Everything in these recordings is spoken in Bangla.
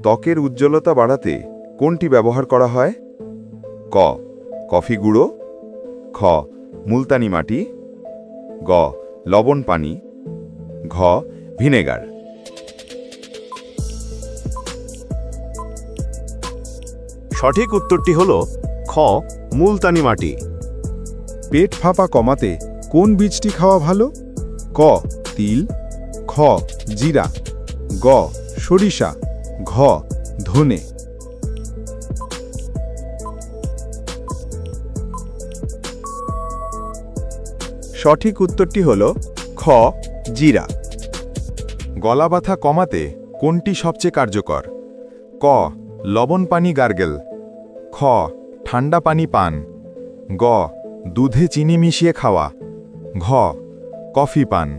ত্বকের উজ্জ্বলতা বাড়াতে কোনটি ব্যবহার করা হয়? ক কফি গুঁড়ো, খ মুলতানি মাটি, গ লবণ পানি, ঘ ভিনেগার। সঠিক উত্তরটি হল খ মুলতানি মাটি। পেট ফাঁপা কমাতে কোন বীজটি খাওয়া ভালো? ক তিল, খ জিরা, গ সরিষা, ঘ ধনে। সঠিক উত্তরটি হল খ জিরা। গলা ব্যথা কমাতে কোনটি সবচেয়ে কার্যকর? ক লবণ পানি গার্গেল, খ ঠান্ডা পানি পান, গ দুধে চিনি মিশিয়ে খাওয়া, ঘ কফি পান।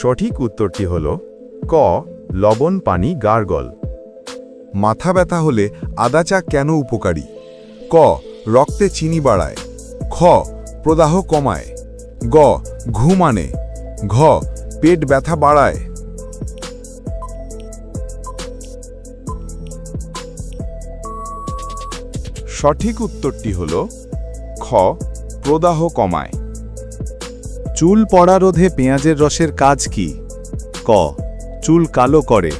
সঠিক উত্তরটি হল ক লবণ পানি গার্গল। মাথা ব্যথা হলে আদা চা কেন উপকারী? ক রক্তে চিনি বাড়ায়, খ প্রদাহ কমায়, গ ঘুম আনে, ঘ পেট ব্যথা বাড়ায়। সঠিক উত্তরটি হল খ প্রদাহ কমায়। চুল পড়া রোধে পেঁয়াজের রসের কাজ কি? ক চুল কালো করে,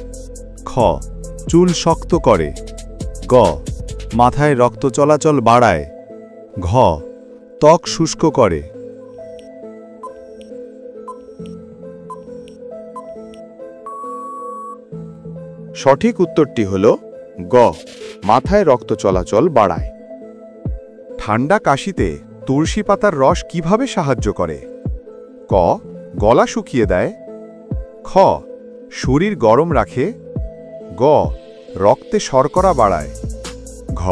খ চুল শক্ত করে, গ মাথায় রক্ত চলাচল বাড়ায়, ঘ ত্বক শুষ্ক করে। সঠিক উত্তরটি হল গ মাথায় রক্ত চলাচল বাড়ায়। ঠান্ডা কাশিতে তুলসী পাতার রস কিভাবে সাহায্য করে? ক গলা শুকিয়ে দেয়, খ শরীর গরম রাখে, গ রক্তে শর্করা বাড়ায়, ঘ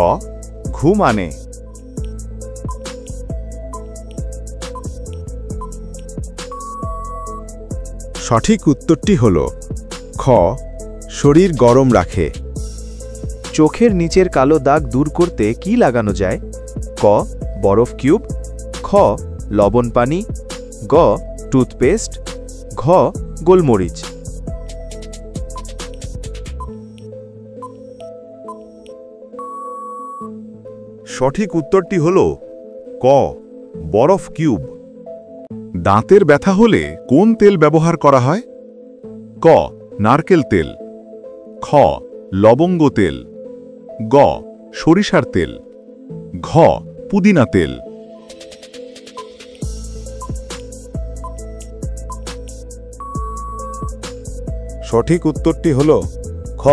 ঘুম আনে। সঠিক উত্তরটি হল খ শরীর গরম রাখে। চোখের নিচের কালো দাগ দূর করতে কি লাগানো যায়? ক বরফ কিউব, খ লবণ পানি, গ টুথপেস্ট, ঘ গোলমরিচ। সঠিক উত্তরটি হল ক বরফ কিউব। দাঁতের ব্যথা হলে কোন তেল ব্যবহার করা হয়? ক নারকেল তেল, খ লবঙ্গ তেল, গ সরিষার তেল, ঘ পুদিনা তেল। সঠিক উত্তরটি হল খ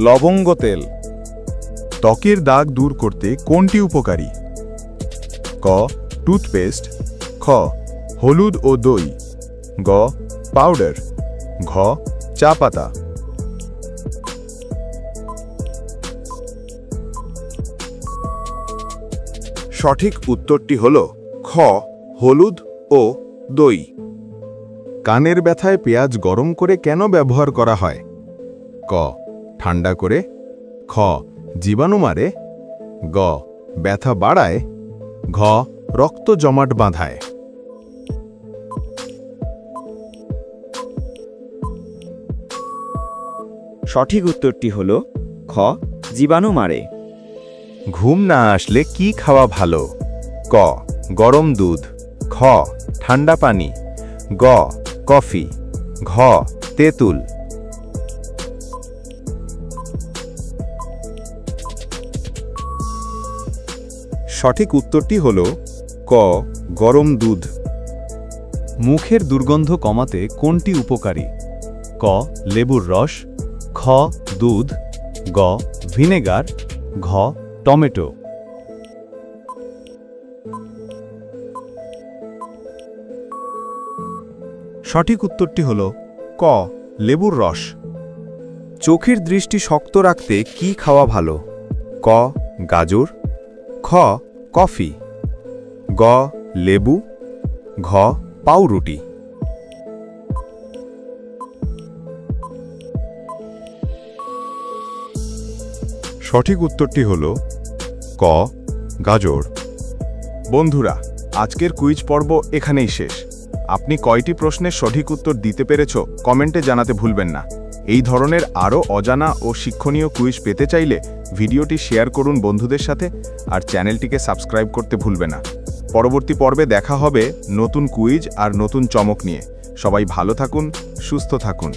লবঙ্গ তেল। ত্বকের দাগ দূর করতে কোনটি উপকারী? ক টুথপেস্ট, খ হলুদ ও দই, গ পাউডার, ঘ চা পাতা। সঠিক উত্তরটি হল খ হলুদ ও দই। কানের ব্যথায় পেঁয়াজ গরম করে কেন ব্যবহার করা হয়? ক ঠান্ডা করে, খ জীবাণু মারে, গ ব্যথা বাড়ায়, ঘ রক্ত জমাট বাঁধায়। সঠিক উত্তরটি হল খ জীবাণু মারে। ঘুম না আসলে কি খাওয়া ভালো? ক গরম দুধ, খ ঠান্ডা পানি, গ কফি, ঘ তেঁতুল। সঠিক উত্তরটি হল ক গরম দুধ। মুখের দুর্গন্ধ কমাতে কোনটি উপকারী? ক লেবুর রস, খ দুধ, গ ভিনেগার, ঘ টমেটো। সঠিক উত্তরটি হল ক লেবুর রস। চোখের দৃষ্টি শক্ত রাখতে কি খাওয়া ভালো? ক গাজর, খ কফি, গ লেবু, ঘ পাউরুটি। সঠিক উত্তরটি হল ক গাজর। বন্ধুরা, আজকের কুইজ পর্ব এখানেই শেষ। আপনি কয়টি প্রশ্নের সঠিক উত্তর দিতে পেরেছ কমেন্টে জানাতে ভুলবেন না। এই ধরনের আরও অজানা ও শিক্ষণীয় কুইজ পেতে চাইলে ভিডিওটি শেয়ার করুন বন্ধুদের সাথে আর চ্যানেলটিকে সাবস্ক্রাইব করতে ভুলবেন না। পরবর্তী পর্বে দেখা হবে নতুন কুইজ আর নতুন চমক নিয়ে। সবাই ভালো থাকুন, সুস্থ থাকুন।